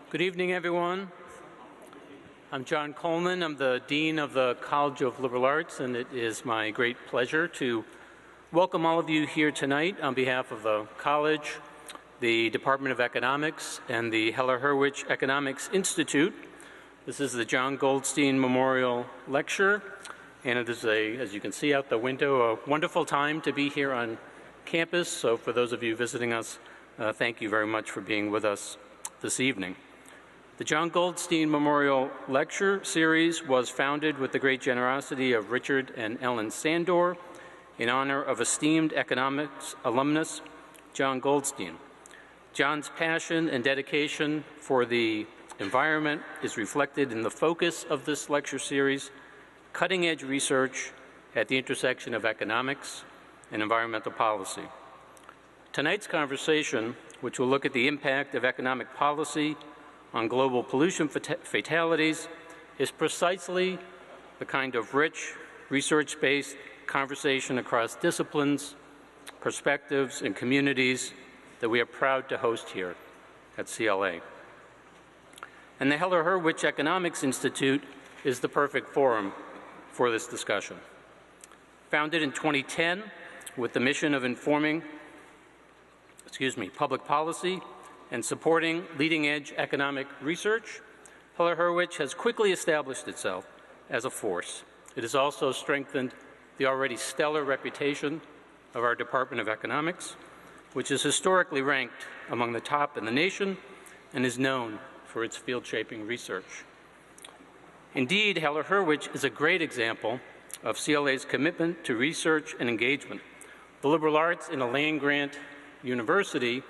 Good evening, everyone. I'm Jon Coleman. I'm the Dean of the College of Liberal Arts, and it is my great pleasure to welcome all of you here tonight on behalf of the College, the Department of Economics, and the Heller-Hurwicz Economics Institute. This is the Jon Goldstein Memorial Lecture, and it is as you can see out the window, a wonderful time to be here on campus. So for those of you visiting us, thank you very much for being with us this evening. The Jon Goldstein Memorial Lecture Series was founded with the great generosity of Richard and Ellen Sandor in honor of esteemed economics alumnus Jon Goldstein. Jon's passion and dedication for the environment is reflected in the focus of this lecture series, cutting-edge research at the intersection of economics and environmental policy. Tonight's conversation, which will look at the impact of economic policy on global pollution fatalities, is precisely the kind of rich, research-based conversation across disciplines, perspectives, and communities that we are proud to host here at CLA. And the Heller-Hurwicz Economics Institute is the perfect forum for this discussion. Founded in 2010 with the mission of informing public policy and supporting leading-edge economic research, Heller-Hurwicz has quickly established itself as a force. It has also strengthened the already stellar reputation of our Department of Economics, which is historically ranked among the top in the nation and is known for its field-shaping research. Indeed, Heller-Hurwicz is a great example of CLA's commitment to research and engagement. The liberal arts in a land-grant university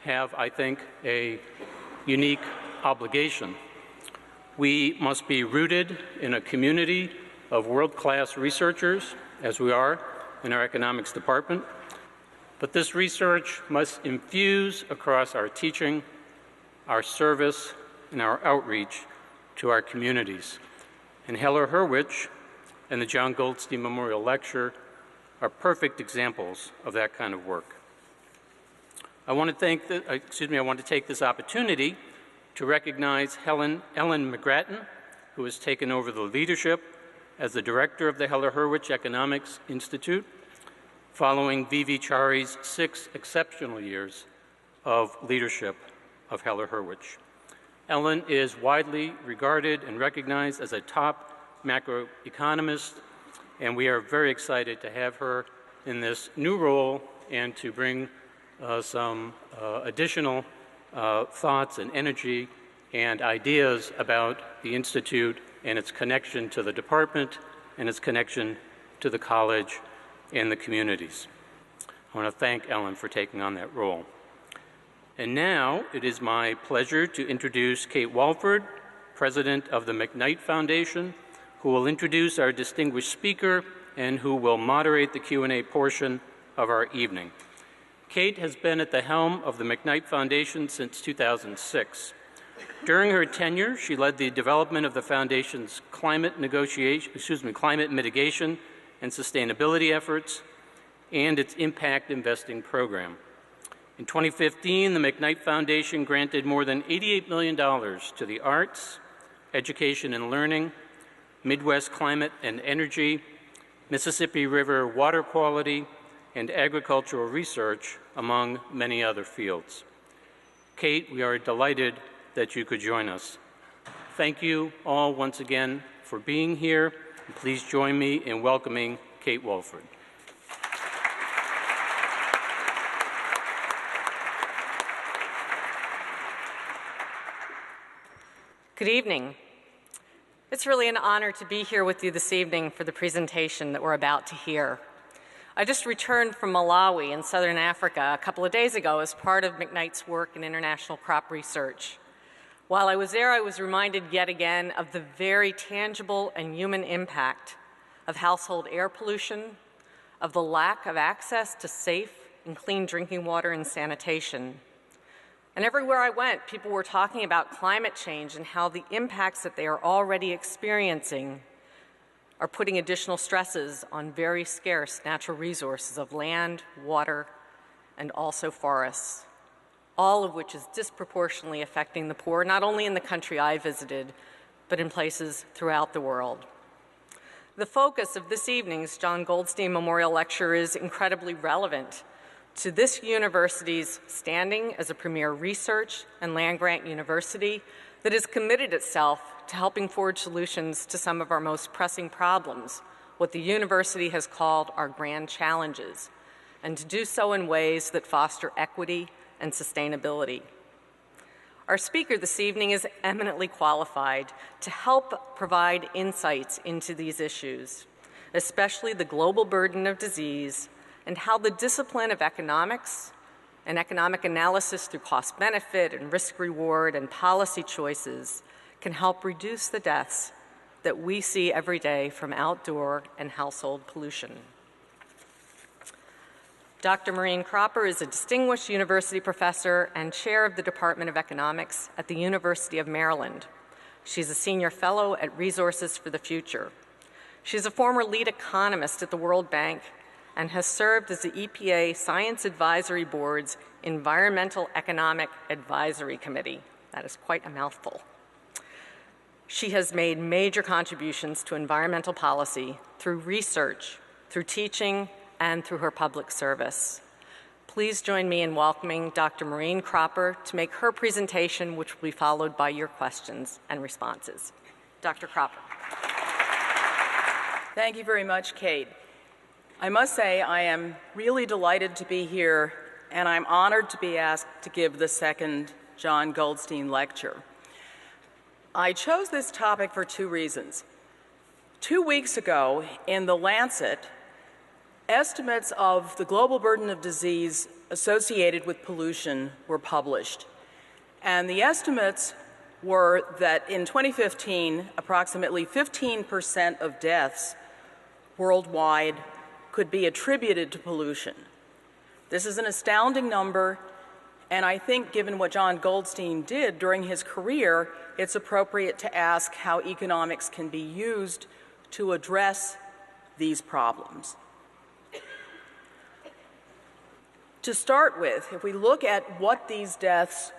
have, I think, a unique obligation. We must be rooted in a community of world-class researchers, as we are in our economics department, but this research must infuse across our teaching, our service, and our outreach to our communities. And Heller-Hurwicz and the Jon Goldstein Memorial Lecture are perfect examples of that kind of work. I want to take this opportunity to recognize Ellen McGrattan, who has taken over the leadership as the director of the Heller-Hurwicz Economics Institute, following Vivi Chari's 6 exceptional years of leadership of Heller-Hurwicz. Ellen is widely regarded and recognized as a top macroeconomist, and we are very excited to have her in this new role and to bring some additional thoughts and energy and ideas about the Institute and its connection to the department and its connection to the college and the communities. I want to thank Ellen for taking on that role. And now it is my pleasure to introduce Kate Walford, president of the McKnight Foundation, who will introduce our distinguished speaker and who will moderate the Q&A portion of our evening. Kate has been at the helm of the McKnight Foundation since 2006. During her tenure, she led the development of the Foundation's climate mitigation and sustainability efforts and its impact investing program. In 2015, the McKnight Foundation granted more than $88 million to the arts, education and learning, Midwest climate and energy, Mississippi River water quality, and agricultural research, among many other fields. Kate, we are delighted that you could join us. Thank you all once again for being here. Please join me in welcoming Kate Walford. Good evening. It's really an honor to be here with you this evening for the presentation that we're about to hear. I just returned from Malawi in southern Africa a couple of days ago as part of McKnight's work in international crop research. While I was there, I was reminded yet again of the very tangible and human impact of household air pollution, of the lack of access to safe and clean drinking water and sanitation. And everywhere I went, people were talking about climate change and how the impacts that they are already experiencing are putting additional stresses on very scarce natural resources of land, water, and also forests. all of which is disproportionately affecting the poor, not only in the country I visited, but in places throughout the world. The focus of this evening's Jon Goldstein Memorial Lecture is incredibly relevant to this university's standing as a premier research and land-grant university that has committed itself to helping forge solutions to some of our most pressing problems, what the university has called our grand challenges, and to do so in ways that foster equity and sustainability. Our speaker this evening is eminently qualified to help provide insights into these issues, especially the global burden of disease and how the discipline of economics and economic analysis through cost-benefit and risk-reward and policy choices can help reduce the deaths that we see every day from outdoor and household pollution. Dr. Maureen Cropper is a distinguished university professor and chair of the Department of Economics at the University of Maryland. She's a senior fellow at Resources for the Future. She's a former lead economist at the World Bank and has served as the EPA Science Advisory Board's Environmental Economic Advisory Committee. That is quite a mouthful. She has made major contributions to environmental policy through research, through teaching, and through her public service. Please join me in welcoming Dr. Maureen Cropper to make her presentation, which will be followed by your questions and responses. Dr. Cropper. Thank you very much, Kate. I must say I am really delighted to be here, and I'm honored to be asked to give the second Jon Goldstein Lecture. I chose this topic for two reasons. 2 weeks ago, in the Lancet, estimates of the global burden of disease associated with pollution were published. And the estimates were that in 2015, approximately 15% of deaths worldwide could be attributed to pollution. This is an astounding number, and I think given what Jon Goldstein did during his career, it's appropriate to ask how economics can be used to address these problems. To start with, if we look at what these deaths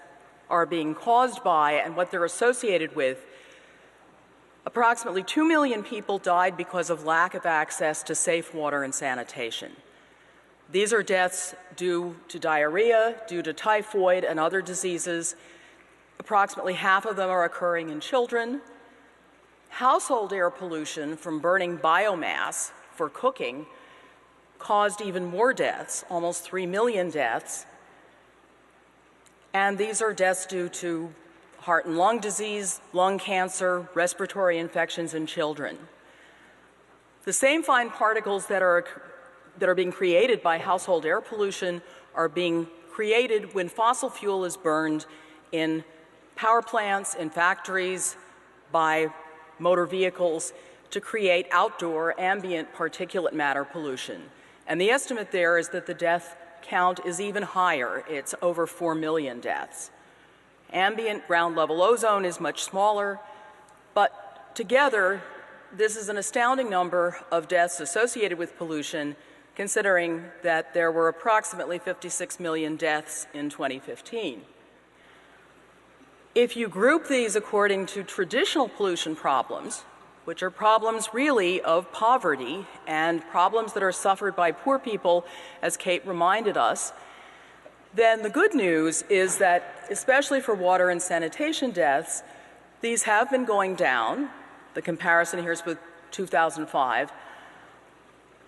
are being caused by and what they're associated with, approximately 2 million people died because of lack of access to safe water and sanitation. These are deaths due to diarrhea, due to typhoid and other diseases. Approximately half of them are occurring in children. Household air pollution from burning biomass for cooking caused even more deaths, almost 3 million deaths. And these are deaths due to heart and lung disease, lung cancer, respiratory infections in children. The same fine particles that are being created by household air pollution are being created when fossil fuel is burned in power plants, in factories, by motor vehicles to create outdoor ambient particulate matter pollution. And the estimate there is that the death count is even higher. It's over 4 million deaths. Ambient ground level ozone is much smaller, but together, this is an astounding number of deaths associated with pollution, considering that there were approximately 56 million deaths in 2015. If you group these according to traditional pollution problems, which are problems really of poverty and problems that are suffered by poor people, as Kate reminded us, then the good news is that, especially for water and sanitation deaths, these have been going down. The comparison here is with 2005.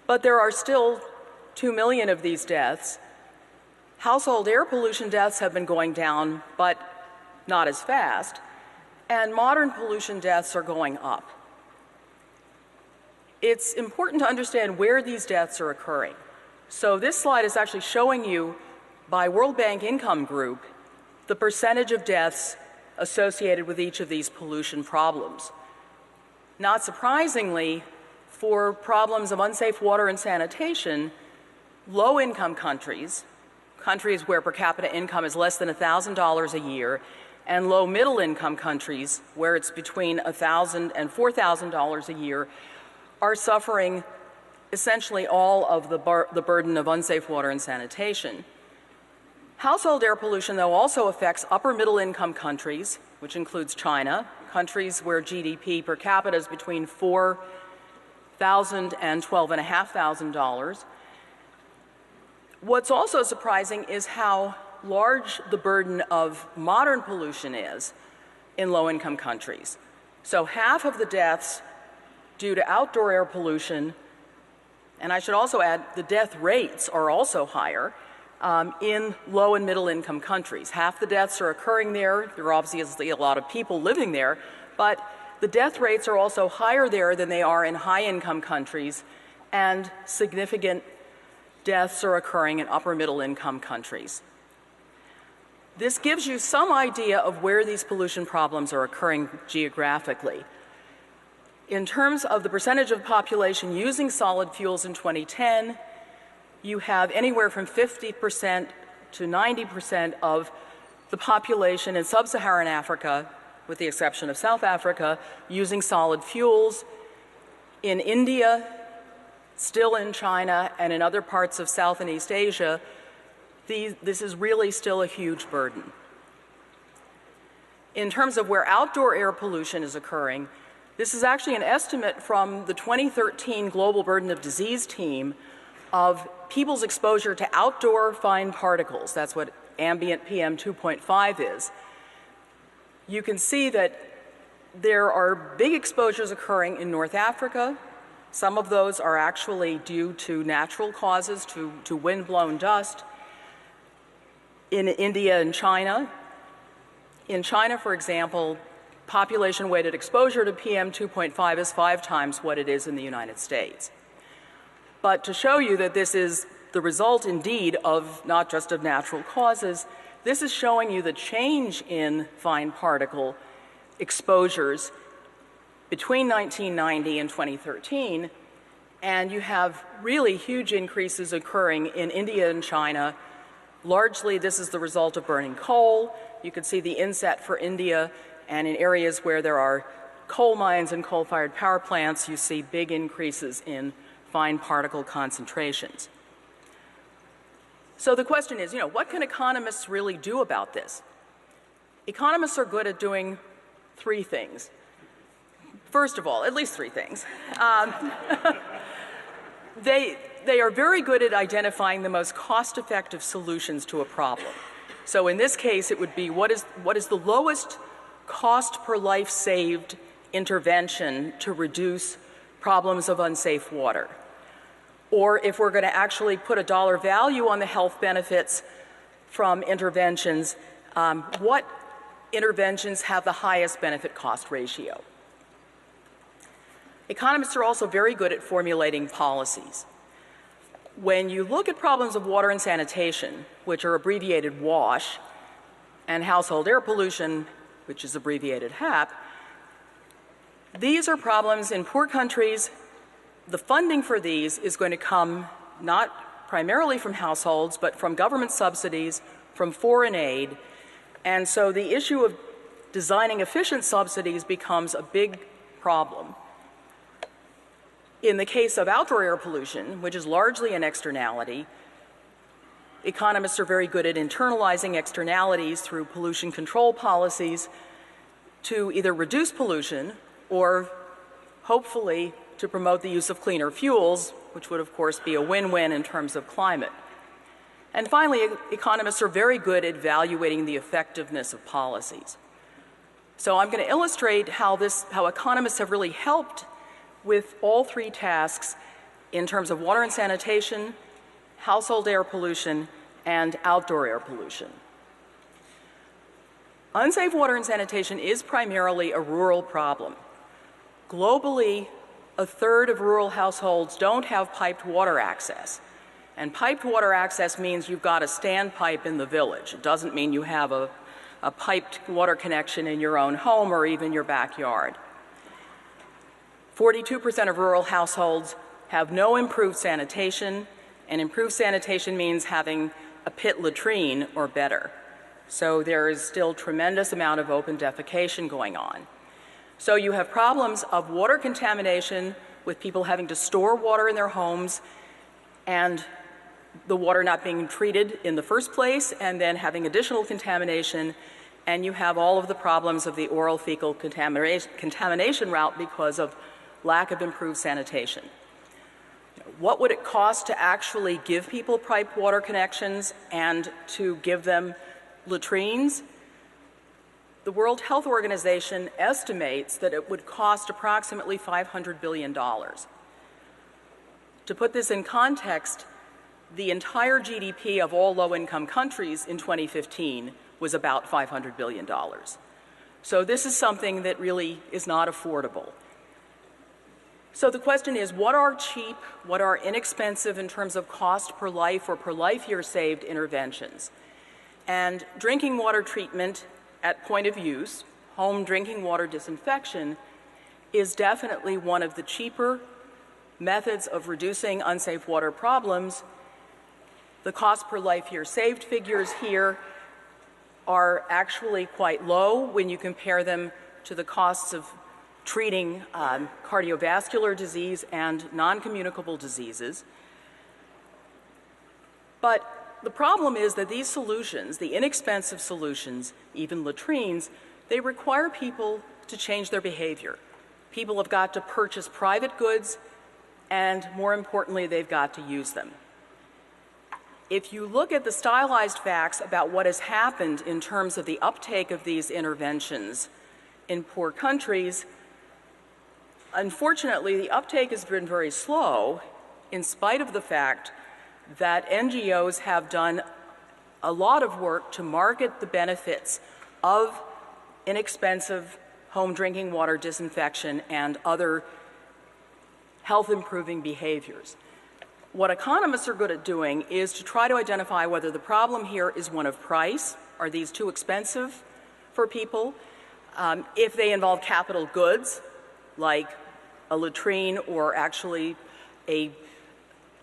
But there are still 2 million of these deaths. Household air pollution deaths have been going down, but not as fast. And modern pollution deaths are going up. It's important to understand where these deaths are occurring. So this slide is actually showing you, by World Bank income group, the percentage of deaths associated with each of these pollution problems. Not surprisingly, for problems of unsafe water and sanitation, low-income countries, countries where per capita income is less than $1,000 a year, and low-middle-income countries, where it's between $1,000 and $4,000 a year, are suffering essentially all of the burden of unsafe water and sanitation. Household air pollution, though, also affects upper middle income countries, which includes China, countries where GDP per capita is between $4,000 and $12,500. What's also surprising is how large the burden of modern pollution is in low-income countries. So half of the deaths due to outdoor air pollution, and I should also add the death rates are also higher in low and middle income countries. Half the deaths are occurring there. There are obviously a lot of people living there, but the death rates are also higher there than they are in high income countries, and significant deaths are occurring in upper middle income countries. This gives you some idea of where these pollution problems are occurring geographically. In terms of the percentage of population using solid fuels in 2010, you have anywhere from 50% to 90% of the population in sub-Saharan Africa, with the exception of South Africa, using solid fuels. In India, still in China, and in other parts of South and East Asia, this is really still a huge burden. In terms of where outdoor air pollution is occurring, this is actually an estimate from the 2013 Global Burden of Disease team of people's exposure to outdoor fine particles. That's what ambient PM 2.5 is. You can see that there are big exposures occurring in North Africa. Some of those are actually due to natural causes, to wind-blown dust. In India and China. In China, for example, population-weighted exposure to PM 2.5 is 5 times what it is in the United States. But to show you that this is the result indeed of not just of natural causes, this is showing you the change in fine particle exposures between 1990 and 2013, and you have really huge increases occurring in India and China. Largely, this is the result of burning coal. You can see the inset for India, and in areas where there are coal mines and coal-fired power plants, you see big increases in fine particle concentrations. So the question is, what can economists really do about this? Economists are good at doing 3 things. First of all, at least 3 things. They are very good at identifying the most cost-effective solutions to a problem. So in this case, it would be what is the lowest cost per life saved intervention to reduce problems of unsafe water? Or if we're going to actually put a dollar value on the health benefits from interventions, what interventions have the highest benefit-cost ratio? Economists are also very good at formulating policies. When you look at problems of water and sanitation, which are abbreviated WASH, and household air pollution, which is abbreviated HAP, these are problems in poor countries. The funding for these is going to come not primarily from households, but from government subsidies, from foreign aid. And so the issue of designing efficient subsidies becomes a big problem. In the case of outdoor air pollution, which is largely an externality, economists are very good at internalizing externalities through pollution control policies to either reduce pollution or hopefully to promote the use of cleaner fuels, which would of course be a win-win in terms of climate. And finally, economists are very good at evaluating the effectiveness of policies. So I'm going to illustrate how economists have really helped with all 3 tasks in terms of water and sanitation, household air pollution, and outdoor air pollution. Unsafe water and sanitation is primarily a rural problem. Globally, 1/3 of rural households don't have piped water access. And piped water access means you've got a standpipe in the village. It doesn't mean you have a piped water connection in your own home or even your backyard. 42% of rural households have no improved sanitation, and improved sanitation means having a pit latrine or better. So there is still tremendous amount of open defecation going on. So you have problems of water contamination with people having to store water in their homes and the water not being treated in the first place and then having additional contamination, and you have all of the problems of the oral fecal contamination route because of lack of improved sanitation. What would it cost to actually give people piped water connections and to give them latrines? The World Health Organization estimates that it would cost approximately $500 billion. To put this in context, the entire GDP of all low-income countries in 2015 was about $500 billion. So this is something that really is not affordable. So the question is, what are cheap, what are inexpensive in terms of cost per life or per life year saved interventions? And drinking water treatment at point of use, home drinking water disinfection, is definitely one of the cheaper methods of reducing unsafe water problems. The cost per life year saved figures here are actually quite low when you compare them to the costs of treating cardiovascular disease and non-communicable diseases. But the problem is that these solutions, the inexpensive solutions, even latrines, they require people to change their behavior. People have got to purchase private goods, and more importantly, they've got to use them. If you look at the stylized facts about what has happened in terms of the uptake of these interventions in poor countries, unfortunately, the uptake has been very slow in spite of the fact that NGOs have done a lot of work to market the benefits of inexpensive home drinking water disinfection and other health-improving behaviors. What economists are good at doing is to try to identify whether the problem here is one of price. Are these too expensive for people? If they involve capital goods, like a latrine or actually a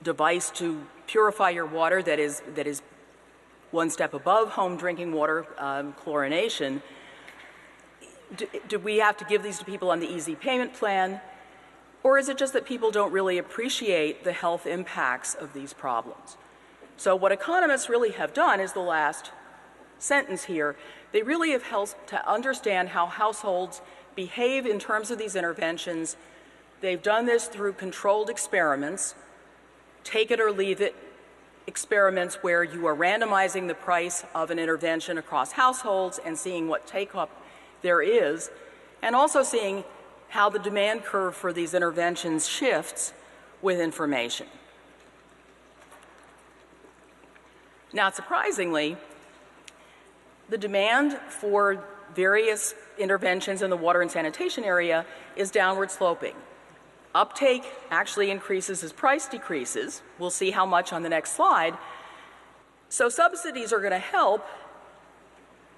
device to purify your water that is one step above home drinking water chlorination, do we have to give these to people on the easy payment plan? Or is it just that people don't really appreciate the health impacts of these problems? So what economists really have done is the last sentence here. They really have helped to understand how households behave in terms of these interventions. They've done this through controlled experiments, take it or leave it experiments where you are randomizing the price of an intervention across households and seeing what take-up there is, and also seeing how the demand curve for these interventions shifts with information. Now, surprisingly, the demand for various interventions in the water and sanitation area is downward sloping. Uptake actually increases as price decreases. We'll see how much on the next slide. So subsidies are going to help,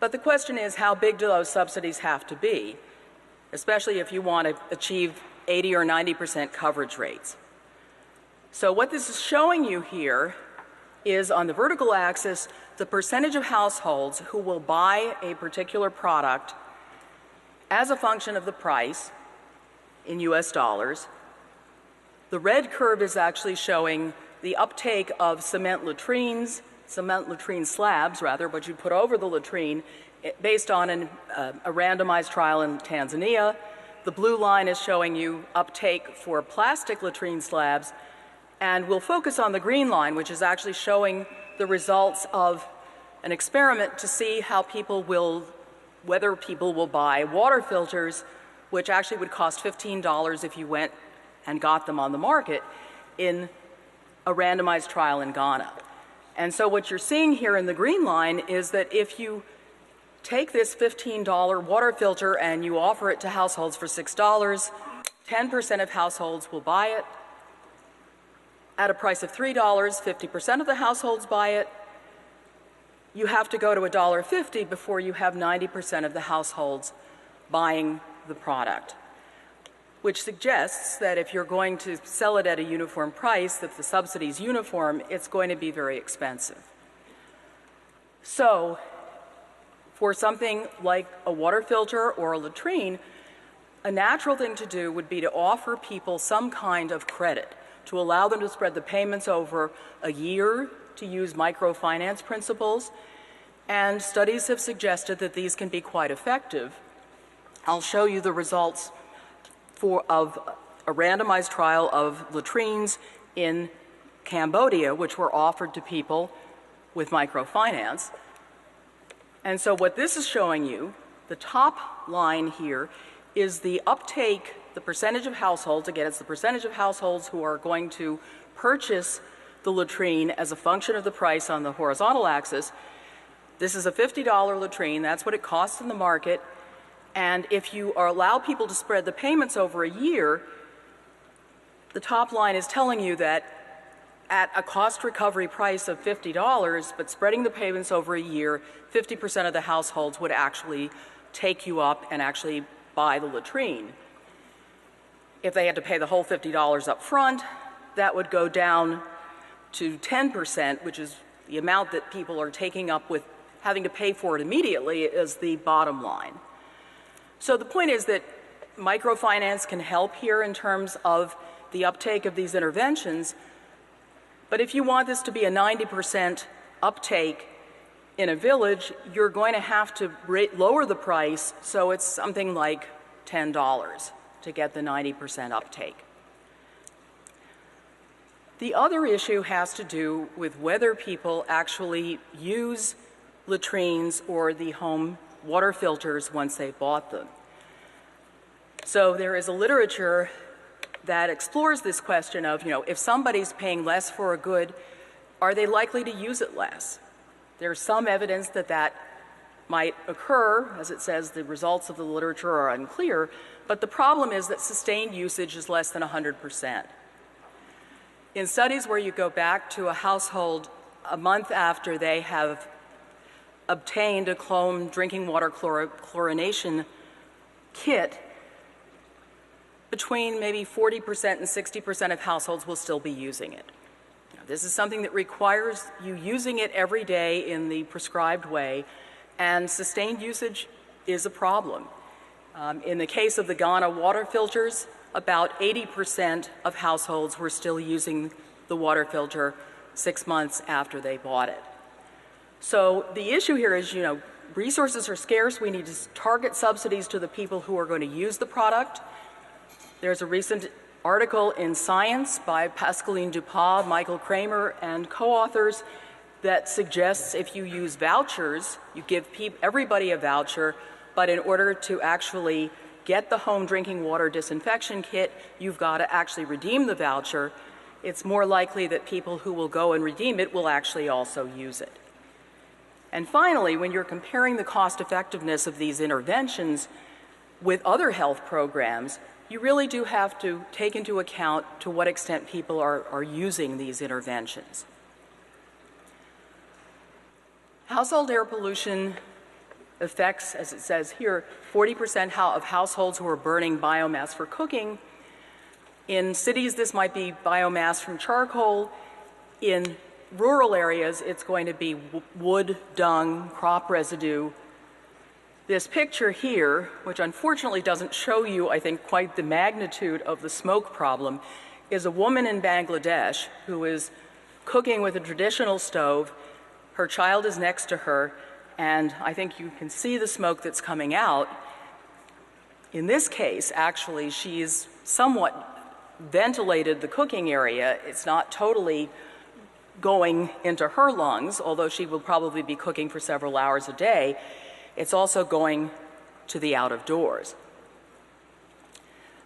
but the question is, how big do those subsidies have to be, especially if you want to achieve 80 or 90% coverage rates? So what this is showing you here is, on the vertical axis, the percentage of households who will buy a particular product as a function of the price in US dollars. The red curve is actually showing the uptake of cement latrine slabs, rather, what you put over the latrine, based on a randomized trial in Tanzania. The blue line is showing you uptake for plastic latrine slabs, and we'll focus on the green line, which is actually showing the results of an experiment to see how whether people will buy water filters, which actually would cost $15 if you went and got them on the market, in a randomized trial in Ghana. And so what you're seeing here in the green line is that if you take this $15 water filter and you offer it to households for $6, 10% of households will buy it. At a price of $3, 50% of the households buy it. You have to go to $1.50 before you have 90% of the households buying the product, which suggests that if you're going to sell it at a uniform price, if the subsidy is uniform, it's going to be very expensive. So for something like a water filter or a latrine, a natural thing to do would be to offer people some kind of credit to allow them to spread the payments over a year, to use microfinance principles, and studies have suggested that these can be quite effective. I'll show you the results of a randomized trial of latrines in Cambodia, which were offered to people with microfinance. And so what this is showing you, the top line here, is the uptake, the percentage of households, again, it's the percentage of households who are going to purchase the latrine as a function of the price on the horizontal axis. This is a $50 latrine, that's what it costs in the market, and if you allow people to spread the payments over a year, the top line is telling you that at a cost recovery price of $50, but spreading the payments over a year, 50% of the households would actually take you up and actually buy the latrine. If they had to pay the whole $50 up front, that would go down to 10%, which is the amount that people are taking up with having to pay for it immediately, is the bottom line. So the point is that microfinance can help here in terms of the uptake of these interventions, but if you want this to be a 90% uptake in a village, you're going to have to lower the price so it's something like $10 to get the 90% uptake. The other issue has to do with whether people actually use latrines or the home water filters once they bought them. So there is a literature that explores this question of, if somebody's paying less for a good, are they likely to use it less? There's some evidence that that might occur. As it says, the results of the literature are unclear, but the problem is that sustained usage is less than 100%. In studies where you go back to a household a month after they have obtained a clone drinking water chlorination kit, between maybe 40% and 60% of households will still be using it. This is something that requires you using it every day in the prescribed way, and sustained usage is a problem. In the case of the Ghana water filters, about 80% of households were still using the water filter 6 months after they bought it. So the issue here is, resources are scarce. We need to target subsidies to the people who are going to use the product. There's a recent article in Science by Pascaline Dupas, Michael Kramer, and co-authors that suggests if you use vouchers, you give everybody a voucher, but in order to actually get the home drinking water disinfection kit, you've got to actually redeem the voucher. It's more likely that people who will go and redeem it will actually also use it. And finally, when you're comparing the cost effectiveness of these interventions with other health programs, you really do have to take into account to what extent people are using these interventions. Household air pollution affects, as it says here, 40% of households who are burning biomass for cooking. In cities, this might be biomass from charcoal. In rural areas, it's going to be wood, dung, crop residue. This picture here, which unfortunately doesn't show you, I think, quite the magnitude of the smoke problem, is a woman in Bangladesh who is cooking with a traditional stove. Her child is next to her, and I think you can see the smoke that's coming out. In this case, actually, she's somewhat ventilated the cooking area. It's not totally going into her lungs, although she will probably be cooking for several hours a day. It's also going to the out of doors.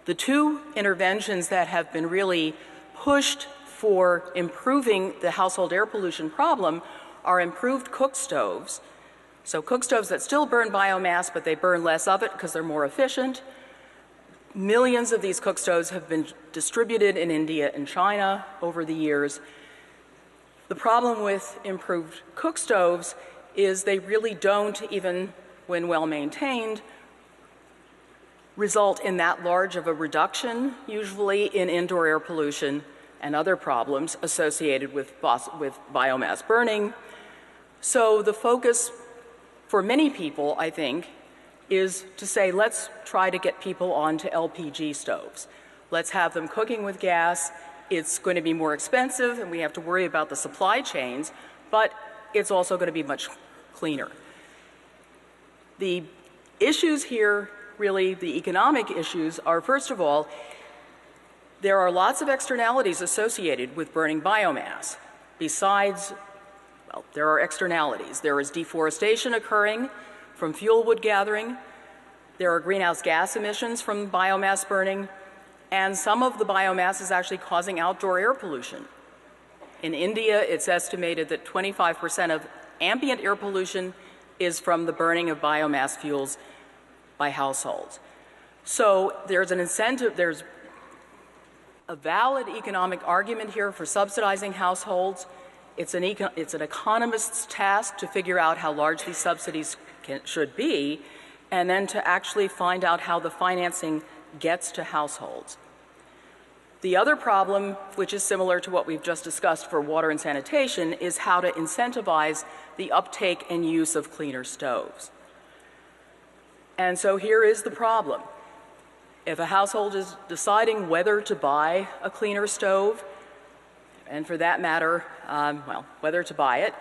The two interventions that have been really pushed for improving the household air pollution problem are improved cook stoves. So cook stoves that still burn biomass, but they burn less of it because they're more efficient. Millions of these cook stoves have been distributed in India and China over the years. The problem with improved cook stoves is they really don't, even when well maintained, result in that large of a reduction, usually in indoor air pollution and other problems associated with biomass burning. So the focus for many people, I think, is to say, let's try to get people onto LPG stoves. Let's have them cooking with gas it's going to be more expensive and we have to worry about the supply chains, but it's also going to be much cleaner. The issues here, really the economic issues, are first of all, there are lots of externalities associated with burning biomass. Besides, well, there are externalities. There is deforestation occurring from fuel wood gathering. There are greenhouse gas emissions from biomass burning. And some of the biomass is actually causing outdoor air pollution. In India, it's estimated that 25% of ambient air pollution is from the burning of biomass fuels by households. So there's an incentive, there's a valid economic argument here for subsidizing households. It's an economist's task to figure out how large these subsidies should be, and then to actually find out how the financing gets to households. The other problem, which is similar to what we've just discussed for water and sanitation, is how to incentivize the uptake and use of cleaner stoves. And so here is the problem. If a household is deciding whether to buy a cleaner stove, and for that matter, whether to buy it,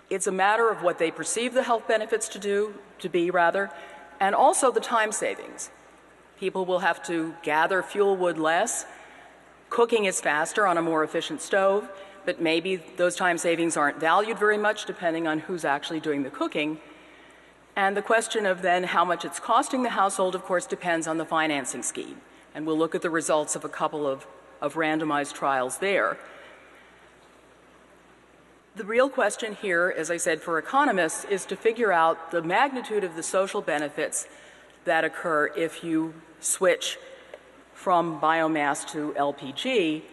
it's a matter of what they perceive the health benefits to be, and also the time savings. People will have to gather fuel wood less. Cooking is faster on a more efficient stove, but maybe those time savings aren't valued very much depending on who's actually doing the cooking. And the question of then how much it's costing the household, of course, depends on the financing scheme. And we'll look at the results of a couple of randomized trials there. The real question here, as I said, for economists, is to figure out the magnitude of the social benefits that occur if you switch from biomass to LPG.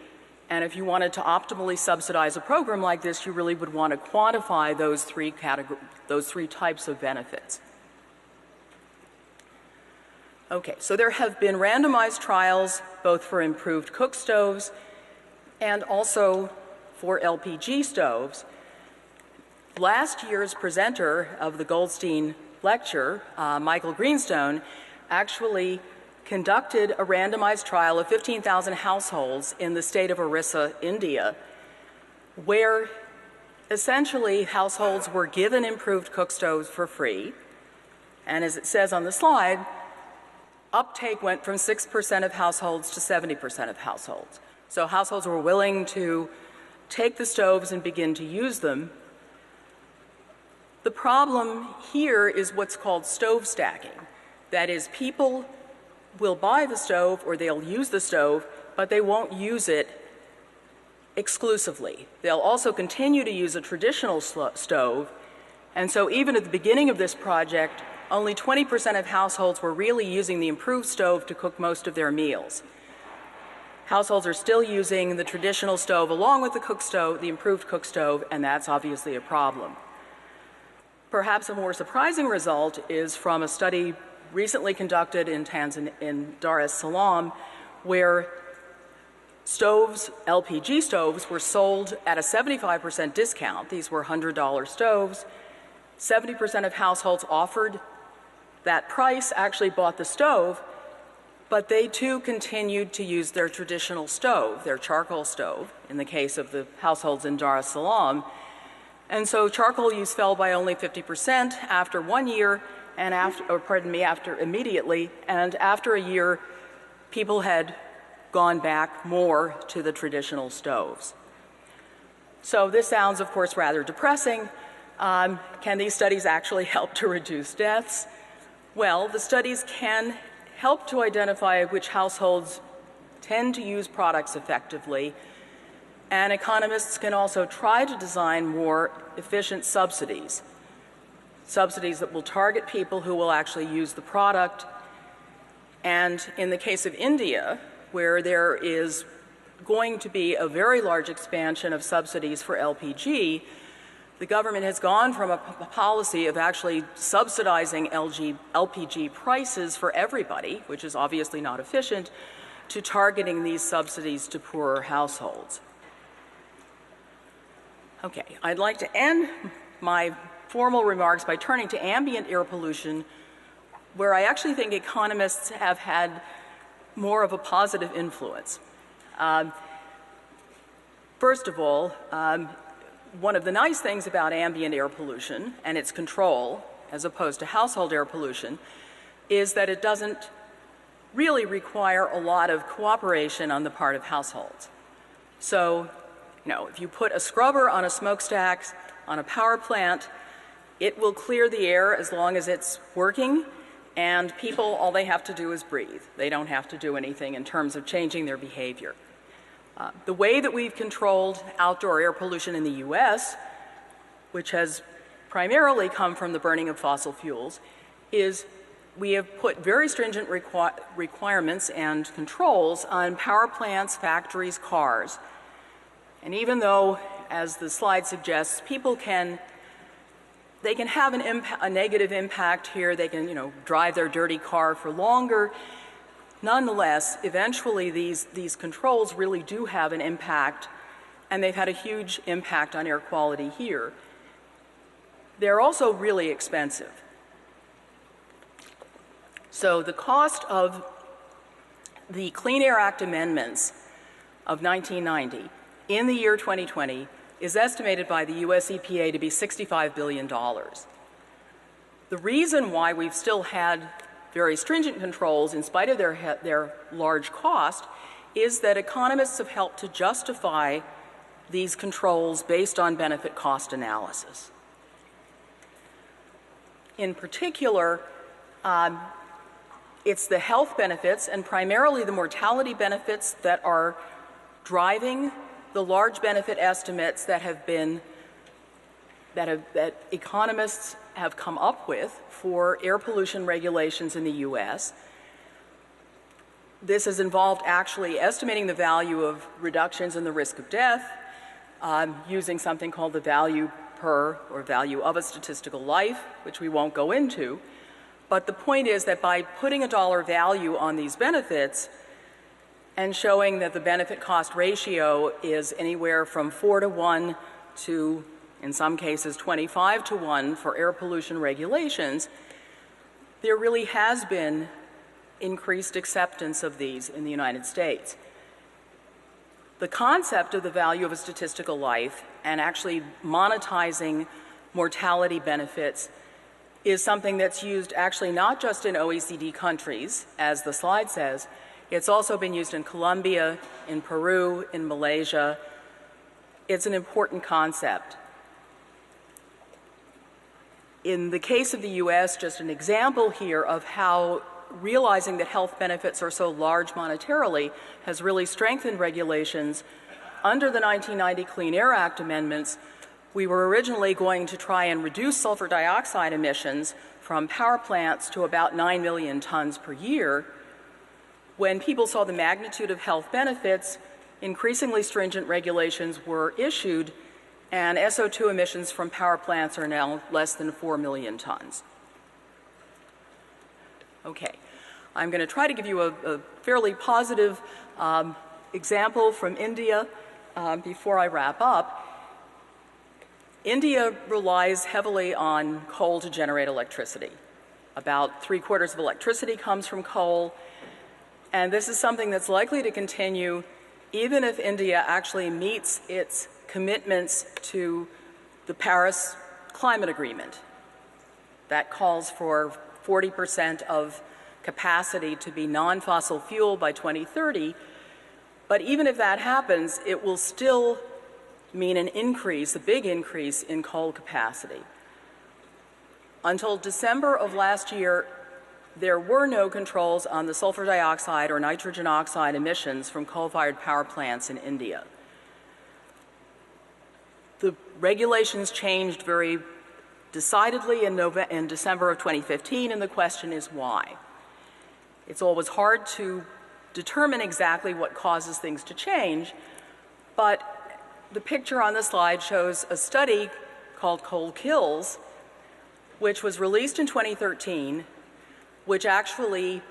And if you wanted to optimally subsidize a program like this, you really would want to quantify those three types of benefits. Okay, so there have been randomized trials both for improved cook stoves and also for LPG stoves. Last year's presenter of the Goldstein Lecture, Michael Greenstone, actually conducted a randomized trial of 15,000 households in the state of Orissa, India, where essentially households were given improved cook stoves for free. And as it says on the slide, uptake went from 6% of households to 70% of households. So households were willing to take the stoves and begin to use them. The problem here is what's called stove stacking. That is, people will buy the stove or they'll use the stove, but they won't use it exclusively. They'll also continue to use a traditional stove, and so even at the beginning of this project, only 20% of households were really using the improved stove to cook most of their meals. Households are still using the traditional stove along with the improved cook stove, and that's obviously a problem. Perhaps a more surprising result is from a study recently conducted in Dar es Salaam, where stoves, LPG stoves, were sold at a 75% discount. These were $100 stoves. 70% of households offered that price, actually bought the stove, but they too continued to use their traditional stove, their charcoal stove, in the case of the households in Dar es Salaam. And so charcoal use fell by only 50% after 1 year, and after immediately, and after a year, people had gone back more to the traditional stoves. So this sounds, of course, rather depressing. Can these studies actually help to reduce deaths? Well, the studies can help to identify which households tend to use products effectively, and economists can also try to design more efficient subsidies that will target people who will actually use the product. And in the case of India, where there is going to be a very large expansion of subsidies for LPG, the government has gone from a policy of actually subsidizing LPG prices for everybody, which is obviously not efficient, to targeting these subsidies to poorer households. Okay, I'd like to end my formal remarks by turning to ambient air pollution, where I actually think economists have had more of a positive influence. First of all, one of the nice things about ambient air pollution and its control, as opposed to household air pollution, is that it doesn't really require a lot of cooperation on the part of households. So, if you put a scrubber on a smokestack on a power plant, it will clear the air as long as it's working, and people, all they have to do is breathe. They don't have to do anything in terms of changing their behavior. The way that we've controlled outdoor air pollution in the U.S., which has primarily come from the burning of fossil fuels, is we have put very stringent requirements and controls on power plants, factories, cars. And even though, as the slide suggests, people can have a negative impact here, they can, drive their dirty car for longer. Nonetheless, eventually these controls really do have an impact, and they've had a huge impact on air quality here. They're also really expensive. So the cost of the Clean Air Act amendments of 1990 in the year 2020 is estimated by the US EPA to be $65 billion. The reason why we've still had very stringent controls in spite of their large cost is that economists have helped to justify these controls based on benefit-cost analysis. In particular, it's the health benefits and primarily the mortality benefits that are driving the large benefit estimates that economists have come up with for air pollution regulations in the U.S. This has involved actually estimating the value of reductions in the risk of death using something called the value per or value of a statistical life, which we won't go into. But the point is that by putting a dollar value on these benefits and showing that the benefit-cost ratio is anywhere from 4-to-1 to, in some cases, 25-to-1 for air pollution regulations, there really has been increased acceptance of these in the United States. The concept of the value of a statistical life and actually monetizing mortality benefits is something that's used actually not just in OECD countries, as the slide says. It's also been used in Colombia, in Peru, in Malaysia. It's an important concept. In the case of the US, just an example here of how realizing that health benefits are so large monetarily has really strengthened regulations. Under the 1990 Clean Air Act amendments, we were originally going to try and reduce sulfur dioxide emissions from power plants to about 9 million tons per year. When people saw the magnitude of health benefits, increasingly stringent regulations were issued, and SO2 emissions from power plants are now less than 4 million tons. Okay, I'm going to try to give you a fairly positive example from India before I wrap up. India relies heavily on coal to generate electricity. About 3/4 of electricity comes from coal, and this is something that's likely to continue even if India actually meets its commitments to the Paris Climate Agreement. That calls for 40% of capacity to be non-fossil fuel by 2030, but even if that happens, it will still mean an increase, a big increase in coal capacity. Until December of last year, there were no controls on the sulfur dioxide or nitrogen oxide emissions from coal-fired power plants in India. The regulations changed very decidedly in December of 2015, and the question is why. It's always hard to determine exactly what causes things to change, but the picture on the slide shows a study called Coal Kills, which was released in 2013, which actually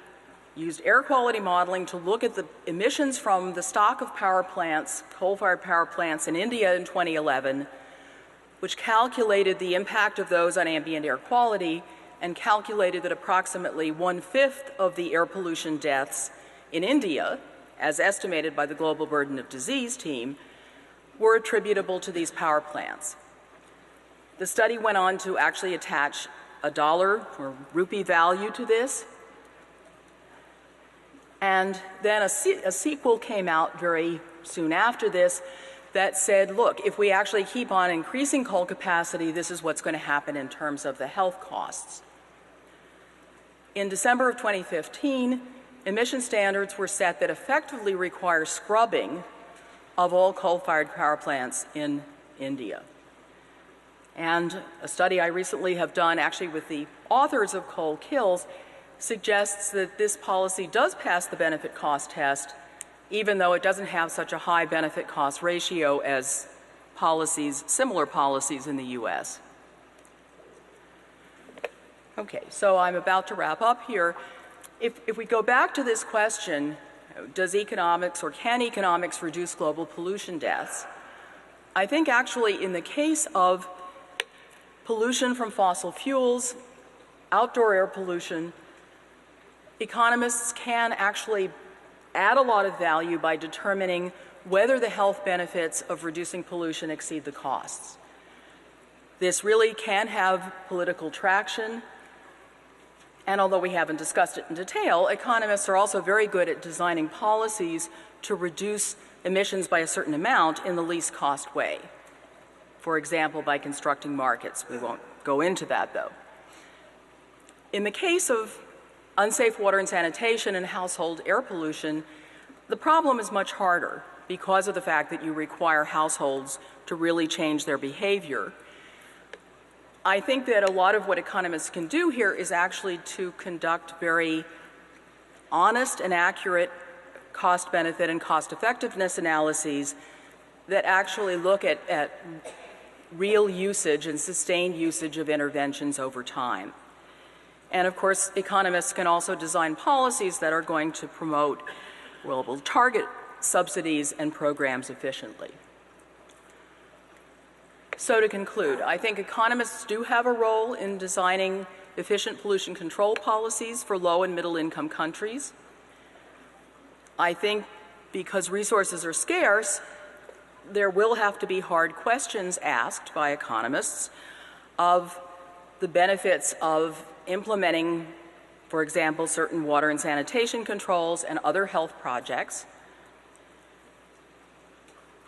used air quality modeling to look at the emissions from the stock of power plants, coal-fired power plants in India in 2011, which calculated the impact of those on ambient air quality and calculated that approximately 1/5 of the air pollution deaths in India as estimated by the Global Burden of Disease team, were attributable to these power plants. The study went on to actually attach a dollar or rupee value to this, and then a sequel came out very soon after this that said, look, if we actually keep on increasing coal capacity, this is what's going to happen in terms of the health costs. In December of 2015, emission standards were set that effectively require scrubbing of all coal-fired power plants in India. And a study I recently have done, actually with the authors of Coal Kills, suggests that this policy does pass the benefit-cost test, even though it doesn't have such a high benefit-cost ratio as similar policies in the U.S. Okay, so I'm about to wrap up here. If we go back to this question, does economics or can economics reduce global pollution deaths? I think actually in the case of pollution from fossil fuels, outdoor air pollution, economists can actually add a lot of value by determining whether the health benefits of reducing pollution exceed the costs. This really can have political traction, and although we haven't discussed it in detail, economists are also very good at designing policies to reduce emissions by a certain amount in the least cost way. For example, by constructing markets. We won't go into that, though. In the case of unsafe water and sanitation and household air pollution, the problem is much harder because of the fact that you require households to really change their behavior. I think that a lot of what economists can do here is actually to conduct very honest and accurate cost-benefit and cost-effectiveness analyses that actually look at real usage and sustained usage of interventions over time. And of course, economists can also design policies that are going to promote, will target subsidies and programs efficiently. So to conclude, I think economists do have a role in designing efficient pollution control policies for low and middle income countries. I think because resources are scarce, there will have to be hard questions asked by economists of the benefits of implementing, for example, certain water and sanitation controls and other health projects.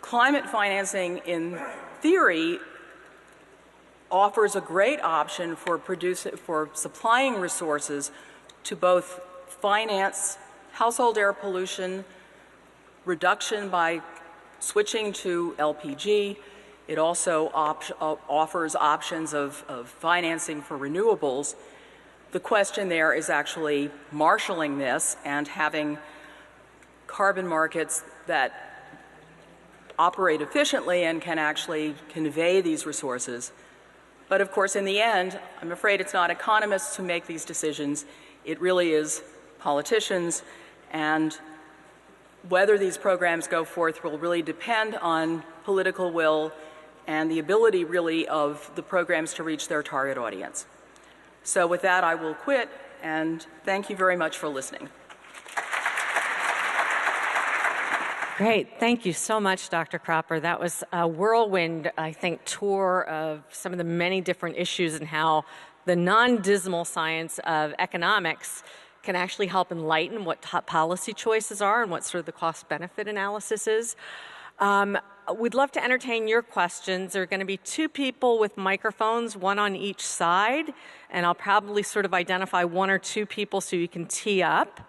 Climate financing, in theory, offers a great option for supplying resources to both finance household air pollution reduction by switching to LPG. It also offers options of financing for renewables. The question there is actually marshaling this and having carbon markets that operate efficiently and can actually convey these resources. But of course, in the end, I'm afraid it's not economists who make these decisions. It really is politicians, and whether these programs go forth will really depend on political will and the ability really of the programs to reach their target audience. So with that, I will quit, and thank you very much for listening. Great. Thank you so much, Dr. Cropper. That was a whirlwind, I think, tour of some of the many different issues and how the non-dismal science of economics can actually help enlighten what policy choices are and what sort of the cost-benefit analysis is. We'd love to entertain your questions. There are going to be two people with microphones, one on each side, and I'll probably sort of identify one or two people so you can tee up.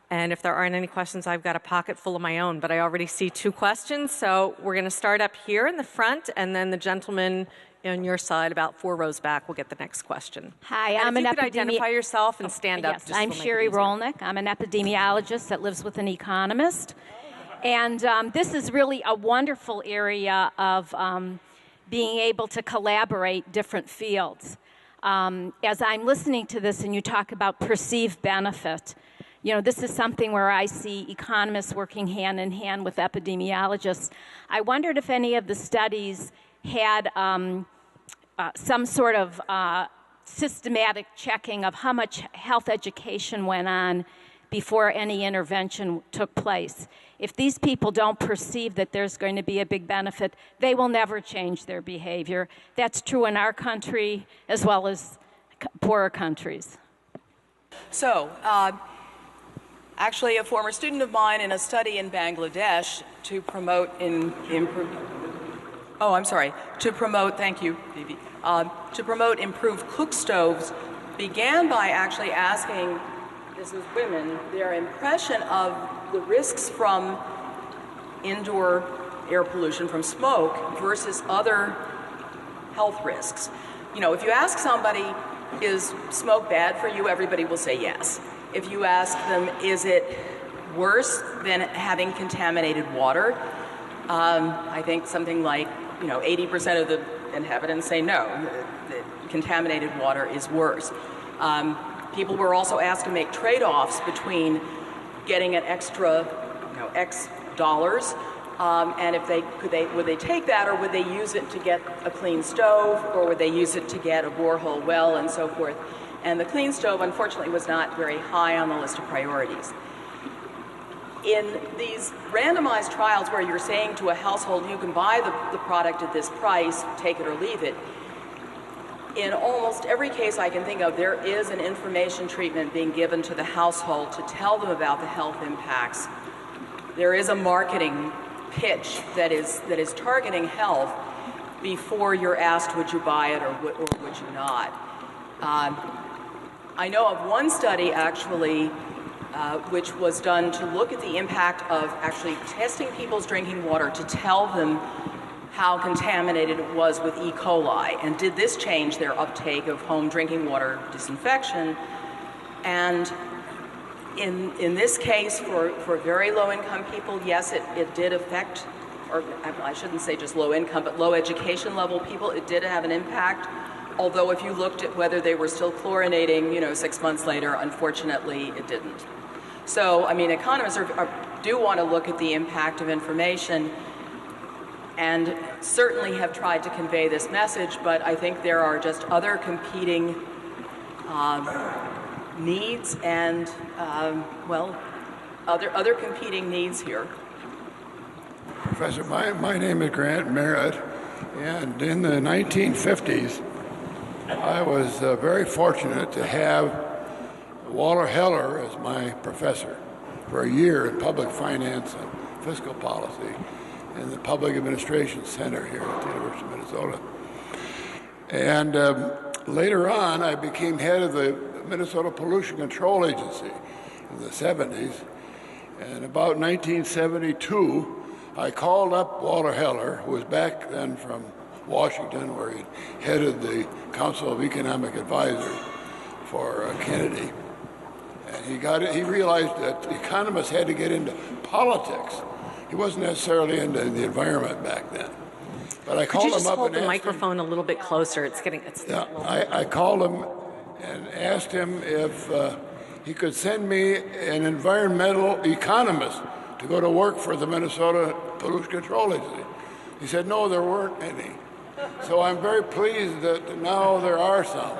And if there aren't any questions, I've got a pocket full of my own, but I already see two questions. So we're going to start up here in the front, and then the gentleman on your side, about 4 rows back, will get the next question. Hi, I'm an epidemiologist. Identify yourself and stand up. Yes, I'm Sherry Rolnick. I'm an epidemiologist that lives with an economist. And this is really a wonderful area of being able to collaborate different fields. As I'm listening to this and you talk about perceived benefit, you know, this is something where I see economists working hand in hand with epidemiologists. I wondered if any of the studies had some sort of systematic checking of how much health education went on before any intervention took place. If these people don't perceive that there's going to be a big benefit, they will never change their behavior. That's true in our country as well as poorer countries. So, actually, a former student of mine in a study in Bangladesh to promote thank you, Phoebe, to promote improved cook stoves began by actually asking, this is women, their impression of the risks from indoor air pollution from smoke versus other health risks. You know, if you ask somebody, is smoke bad for you, everybody will say yes. If you ask them, is it worse than having contaminated water, I think something like 80% of the inhabitants say no, that contaminated water is worse. People were also asked to make trade-offs between getting an extra, X dollars, and if would they take that, or would they use it to get a clean stove, or would they use it to get a borehole well, and so forth. And the clean stove, unfortunately, was not very high on the list of priorities. In these randomized trials where you're saying to a household, you can buy the product at this price, take it or leave it, in almost every case I can think of, there is an information treatment being given to the household to tell them about the health impacts. There is a marketing pitch that is targeting health before you're asked, would you buy it or would you not? I know of one study, actually, which was done to look at the impact of actually testing people's drinking water to tell them how contaminated it was with E. coli, and did this change their uptake of home drinking water disinfection. And in this case, for very low-income people, yes, it did affect, or I shouldn't say just low-income, but low education level people, it did have an impact. Although if you looked at whether they were still chlorinating, 6 months later, unfortunately, it didn't. So, I mean, economists do want to look at the impact of information, and certainly have tried to convey this message, but I think there are just other competing needs and, other competing needs here. Professor, my name is Grant Merritt, and in the 1950s, I was very fortunate to have Walter Heller as my professor for a year in public finance and fiscal policy in the Public Administration Center here at the University of Minnesota. And later on, I became head of the Minnesota Pollution Control Agency in the 70s. And about 1972, I called up Walter Heller, who was back then from Washington, where he headed the Council of Economic Advisors for Kennedy. And he realized that economists had to get into politics. He wasn't necessarily into the environment back then. But I called him up and asked him. Could you just hold the microphone a little bit closer? I called him and asked him if he could send me an environmental economist to go to work for the Minnesota Pollution Control Agency. He said, no, there weren't any. So I'm very pleased that now there are some.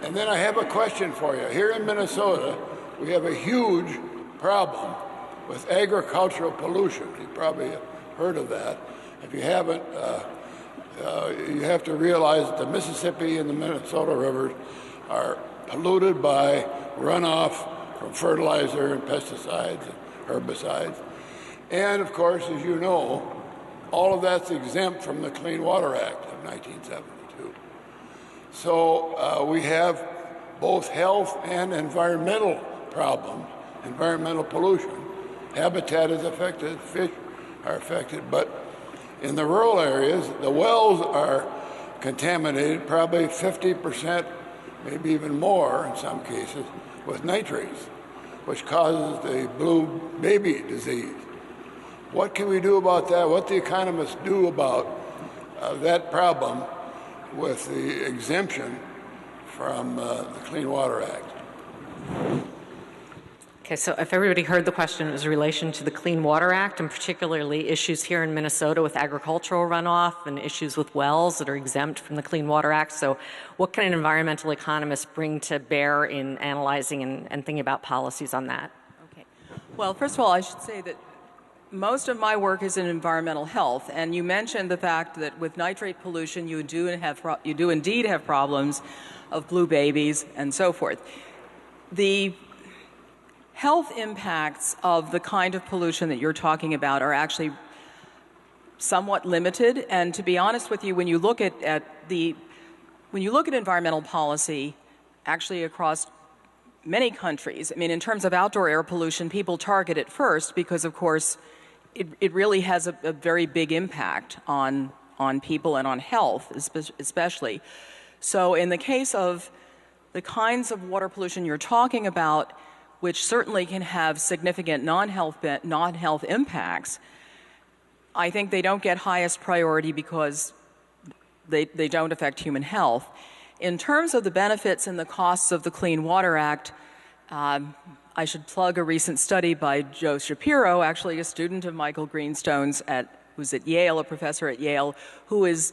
And then I have a question for you. Here in Minnesota, we have a huge problem with agricultural pollution. You probably have heard of that. If you haven't, you have to realize that the Mississippi and the Minnesota rivers are polluted by runoff from fertilizer and pesticides and herbicides. And of course, as you know, all of that's exempt from the Clean Water Act of 1972. So we have both health and environmental problems, environmental pollution. Habitat is affected, fish are affected, but in the rural areas, the wells are contaminated, probably 50%, maybe even more in some cases, with nitrates, which causes the blue baby disease. What can we do about that? What the economists do about that problem with the exemption from the Clean Water Act? Okay, so if everybody heard the question, it was in relation to the Clean Water Act, and particularly issues here in Minnesota with agricultural runoff and issues with wells that are exempt from the Clean Water Act. So what can an environmental economist bring to bear in analyzing and thinking about policies on that? Okay. Well, first of all, I should say that most of my work is in environmental health, and you mentioned the fact that with nitrate pollution, you do indeed have problems of blue babies and so forth. The health impacts of the kind of pollution that you're talking about are actually somewhat limited, and to be honest with you, when you look at environmental policy, actually across many countries, I mean, in terms of outdoor air pollution, people target it first because, of course, it really has a very big impact on people and on health, especially. So in the case of the kinds of water pollution you're talking about, which certainly can have significant non-health impacts, I think they don't get highest priority because they don't affect human health. In terms of the benefits and the costs of the Clean Water Act, I should plug a recent study by Joe Shapiro, actually a student of Michael Greenstone's who's at Yale, a professor at Yale, who is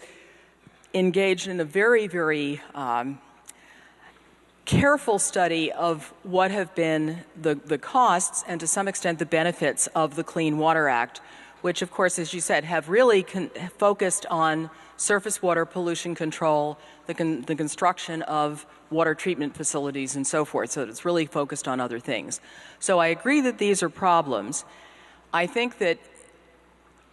engaged in a very, very careful study of what have been the costs and to some extent the benefits of the Clean Water Act, which of course, as you said, have really focused on surface water pollution control, the construction of water treatment facilities and so forth, so it's really focused on other things. So I agree that these are problems. I think that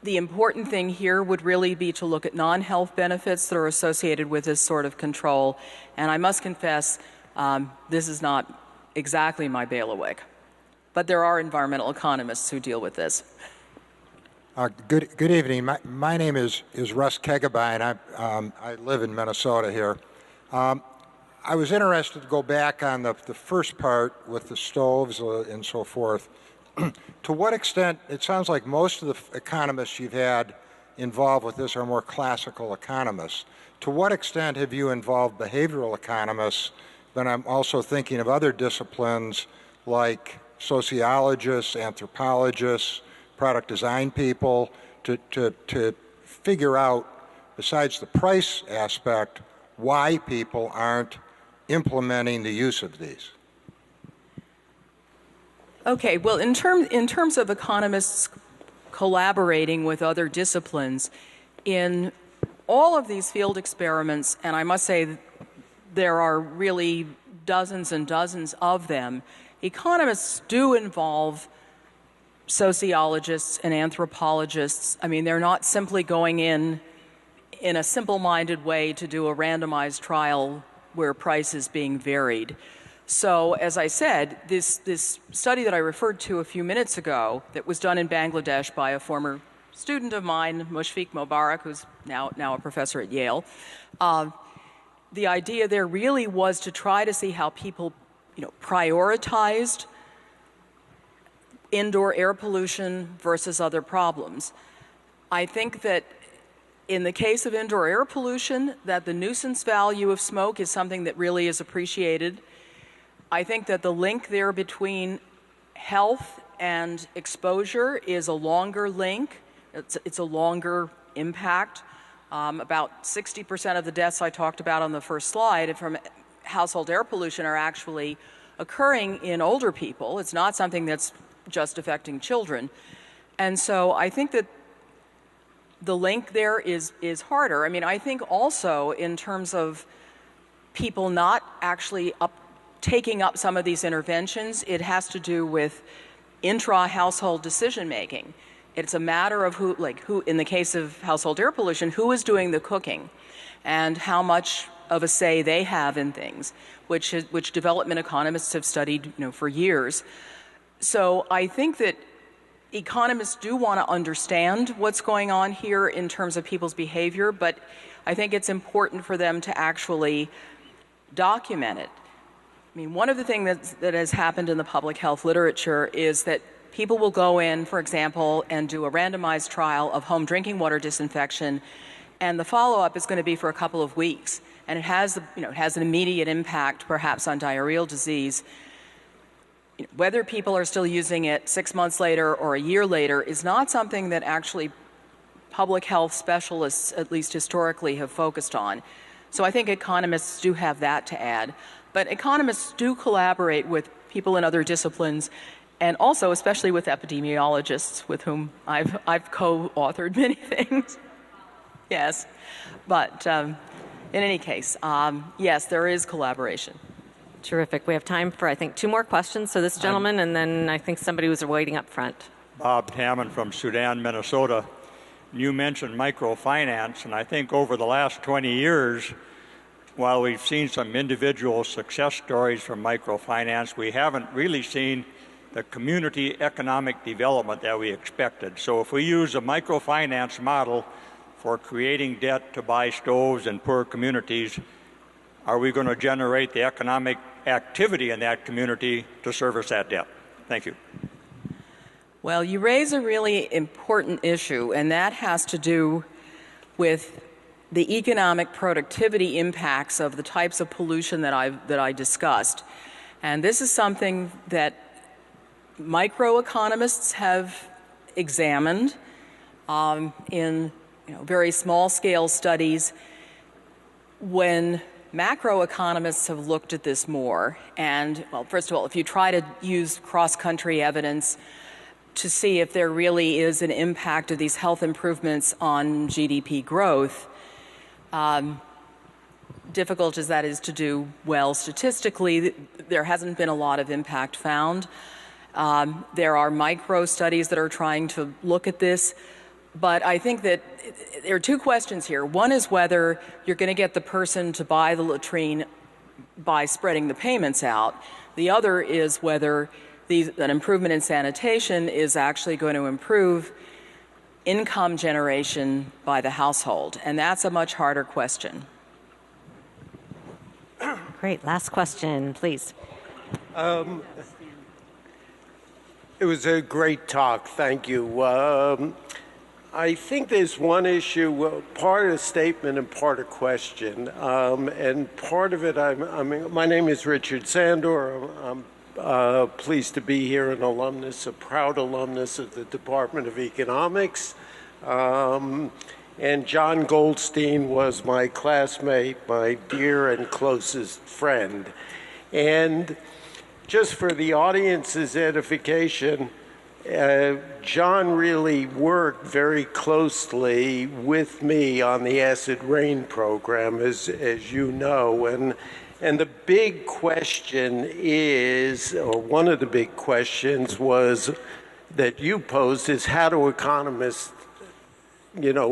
the important thing here would really be to look at non-health benefits that are associated with this sort of control, and I must confess, this is not exactly my bailiwick, but there are environmental economists who deal with this. Good evening. My name is Russ Kegaby, and I live in Minnesota here. I was interested to go back on the first part with the stoves and so forth. To what extent, it sounds like most of the economists you've had involved with this are more classical economists. To what extent have you involved behavioral economists? But I'm also thinking of other disciplines like sociologists, anthropologists, product design people, to figure out, besides the price aspect, why people aren't implementing the use of these. Okay, well, in terms of economists collaborating with other disciplines, in all of these field experiments, and I must say there are really dozens and dozens of them, economists do involve sociologists and anthropologists. I mean, they're not simply going in a simple-minded way to do a randomized trial where price is being varied. So, as I said, this study that I referred to a few minutes ago that was done in Bangladesh by a former student of mine, Mushfiq Mubarak, who's now a professor at Yale, the idea there really was to try to see how people, prioritized indoor air pollution versus other problems. I think that in the case of indoor air pollution, that the nuisance value of smoke is something that really is appreciated. I think that the link there between health and exposure is a longer link. It's a longer impact. About 60% of the deaths I talked about on the first slide from household air pollution are actually occurring in older people. It's not something that's just affecting children. And so I think that the link there is harder. I mean, I think also in terms of people not actually taking up some of these interventions, it has to do with intra-household decision-making. It's a matter of who, in the case of household air pollution, who is doing the cooking and how much of a say they have in things, which development economists have studied, for years. So I think that economists do want to understand what's going on here in terms of people's behavior, but I think it's important for them to actually document it. I mean, one of the things that has happened in the public health literature is that people will go in, for example, and do a randomized trial of home drinking water disinfection, and the follow-up is going to be for a couple of weeks, and it has an immediate impact, perhaps, on diarrheal disease. whether people are still using it 6 months later or a year later is not something that actually public health specialists, at least historically, have focused on. So I think economists do have that to add. But economists do collaborate with people in other disciplines, and also especially with epidemiologists with whom I've co-authored many things. Yes. But in any case, yes, there is collaboration. Terrific. We have time for, I think, 2 more questions. So this gentleman, and then I think somebody was waiting up front. Bob Hammond from Sudan, Minnesota. You mentioned microfinance, and I think over the last 20 years, while we've seen some individual success stories from microfinance, we haven't really seen the community economic development that we expected. So if we use a microfinance model for creating debt to buy stoves in poor communities, are we going to generate the economic activity in that community to service that debt? Thank you. Well, you raise a really important issue, and that has to do with the economic productivity impacts of the types of pollution that I discussed. And this is something that microeconomists have examined in very small-scale studies. When macroeconomists have looked at this more, and, well, first of all, if you try to use cross-country evidence to see if there really is an impact of these health improvements on GDP growth, difficult as that is to do well statistically, there hasn't been a lot of impact found. There are micro studies that are trying to look at this, but I think that there are 2 questions here. One is whether you're going to get the person to buy the latrine by spreading the payments out. The other is whether an improvement in sanitation is actually going to improve income generation by the household, and that's a much harder question. Great. Last question, please. It was a great talk. Thank you. I think there's one issue, part of statement and part of question. And part of it, my name is Richard Sandor. I'm pleased to be here, an alumnus, a proud alumnus of the Department of Economics. And Jon Goldstein was my classmate, my dear and closest friend. And just for the audience's edification, Jon really worked very closely with me on the acid rain program, as you know. And the big question is, or one of the big questions was that you posed is how do economists,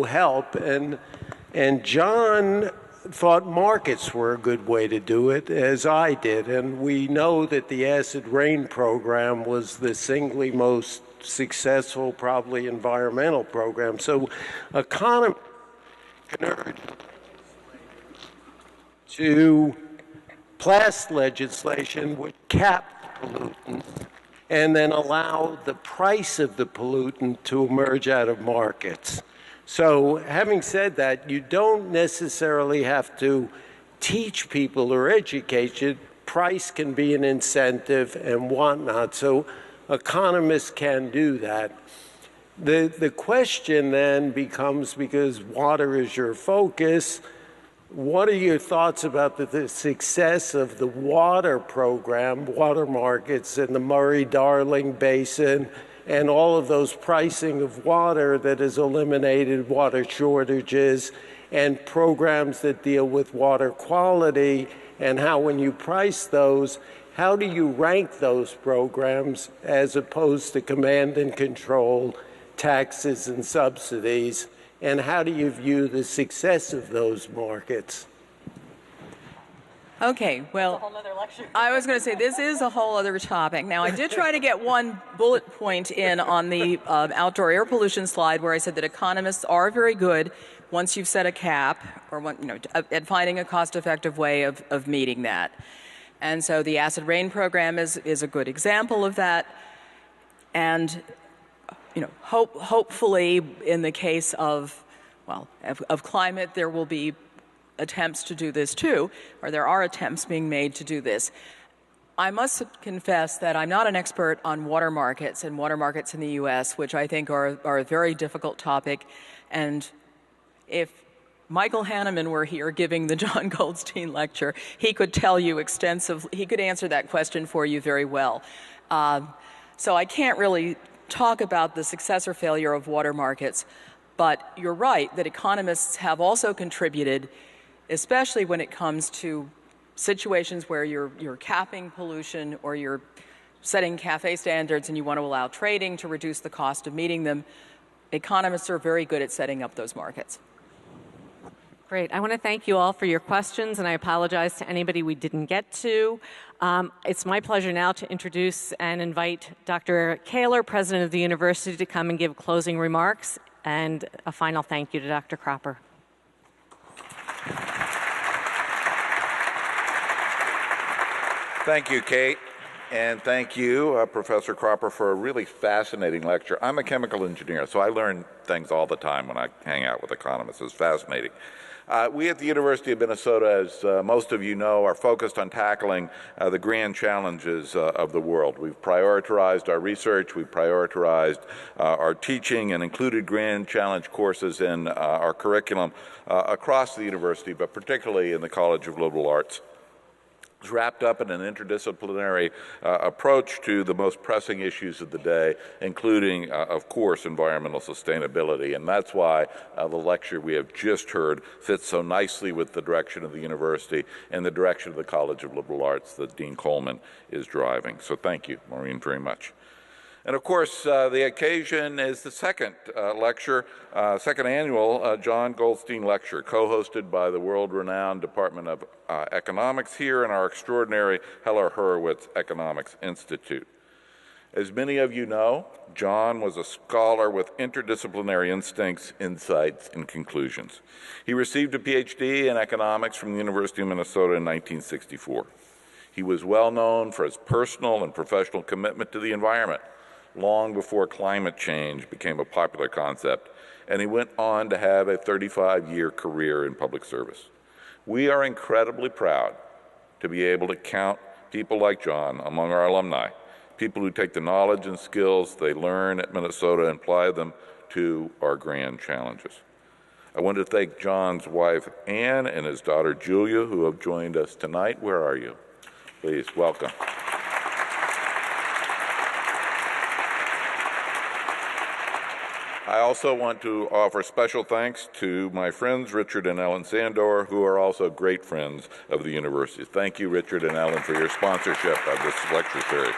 help? And Jon thought markets were a good way to do it, as I did. And we know that the acid rain program was the singly most successful, probably environmental program. So economists can urge to pass legislation would cap pollutants and then allow the price of the pollutant to emerge out of markets. So having said that, you don't necessarily have to teach people or educate you. Price can be an incentive and whatnot. So economists can do that. The question then becomes, because water is your focus, what are your thoughts about the success of the water program, water markets in the Murray-Darling Basin, and all of those pricing of water that has eliminated water shortages, and programs that deal with water quality, and how when you price those, how do you rank those programs as opposed to command and control, taxes and subsidies, and how do you view the success of those markets? Okay, well, I was going to say this is a whole other topic. Now, I did try to get one bullet point in on the outdoor air pollution slide where I said that economists are very good once you've set a cap or at finding a cost-effective way of meeting that. And so the acid rain program is a good example of that. And hopefully in the case of climate, there will be attempts to do this too, or there are attempts being made to do this. I must confess that I'm not an expert on water markets and water markets in the U.S., which I think are a very difficult topic. And if Michael Hanneman were here giving the Jon Goldstein lecture, he could tell you extensively, he could answer that question for you very well. So I can't really talk about the success or failure of water markets, but you're right that economists have also contributed, especially when it comes to situations where you're capping pollution or you're setting CAFE standards and you want to allow trading to reduce the cost of meeting them. Economists are very good at setting up those markets. Great. I want to thank you all for your questions, and I apologize to anybody we didn't get to. It's my pleasure now to introduce and invite Dr. Kaler, president of the university, to come and give closing remarks, and a final thank you to Dr. Cropper. Thank you, Kate, and thank you, Professor Cropper, for a really fascinating lecture. I'm a chemical engineer, so I learn things all the time when I hang out with economists. It's fascinating. We at the University of Minnesota, as most of you know, are focused on tackling the grand challenges of the world. We've prioritized our research, we've prioritized our teaching, and included grand challenge courses in our curriculum across the university, but particularly in the College of Liberal Arts. It's wrapped up in an interdisciplinary approach to the most pressing issues of the day, including, of course, environmental sustainability. And that's why the lecture we have just heard fits so nicely with the direction of the university and the direction of the College of Liberal Arts that Dean Coleman is driving. So thank you, Maureen, very much. And of course, the occasion is the second lecture, second annual Jon Goldstein Lecture, co-hosted by the world-renowned Department of Economics here in our extraordinary Heller-Hurwicz Economics Institute. As many of you know, Jon was a scholar with interdisciplinary instincts, insights, and conclusions. He received a PhD in economics from the University of Minnesota in 1964. He was well known for his personal and professional commitment to the environment, long before climate change became a popular concept, and he went on to have a 35-year career in public service. We are incredibly proud to be able to count people like Jon among our alumni, people who take the knowledge and skills they learn at Minnesota and apply them to our grand challenges. I want to thank Jon's wife, Anne, and his daughter, Julia, who have joined us tonight. Where are you? Please, welcome. I also want to offer special thanks to my friends Richard and Ellen Sandor, who are also great friends of the university. Thank you, Richard and Ellen, for your sponsorship of this lecture series.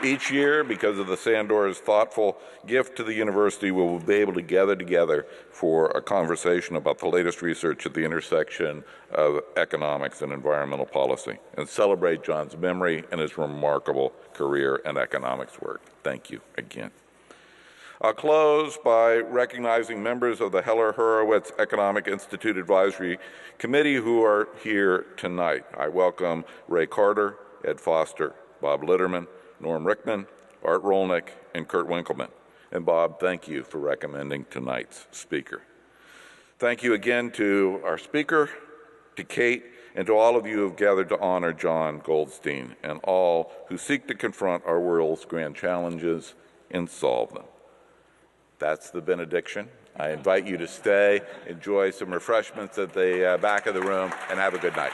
Each year, because of the Sandor's thoughtful gift to the university, we will be able to gather together for a conversation about the latest research at the intersection of economics and environmental policy, and celebrate Jon's memory and his remarkable career and economics work. Thank you again. I'll close by recognizing members of the Heller-Hurwicz Economic Institute Advisory Committee who are here tonight. I welcome Ray Carter, Ed Foster, Bob Litterman, Norm Rickman, Art Rolnick, and Kurt Winkleman. And Bob, thank you for recommending tonight's speaker. Thank you again to our speaker, to Kate, and to all of you who have gathered to honor Jon Goldstein and all who seek to confront our world's grand challenges and solve them. That's the benediction. I invite you to stay, enjoy some refreshments at the back of the room, and have a good night.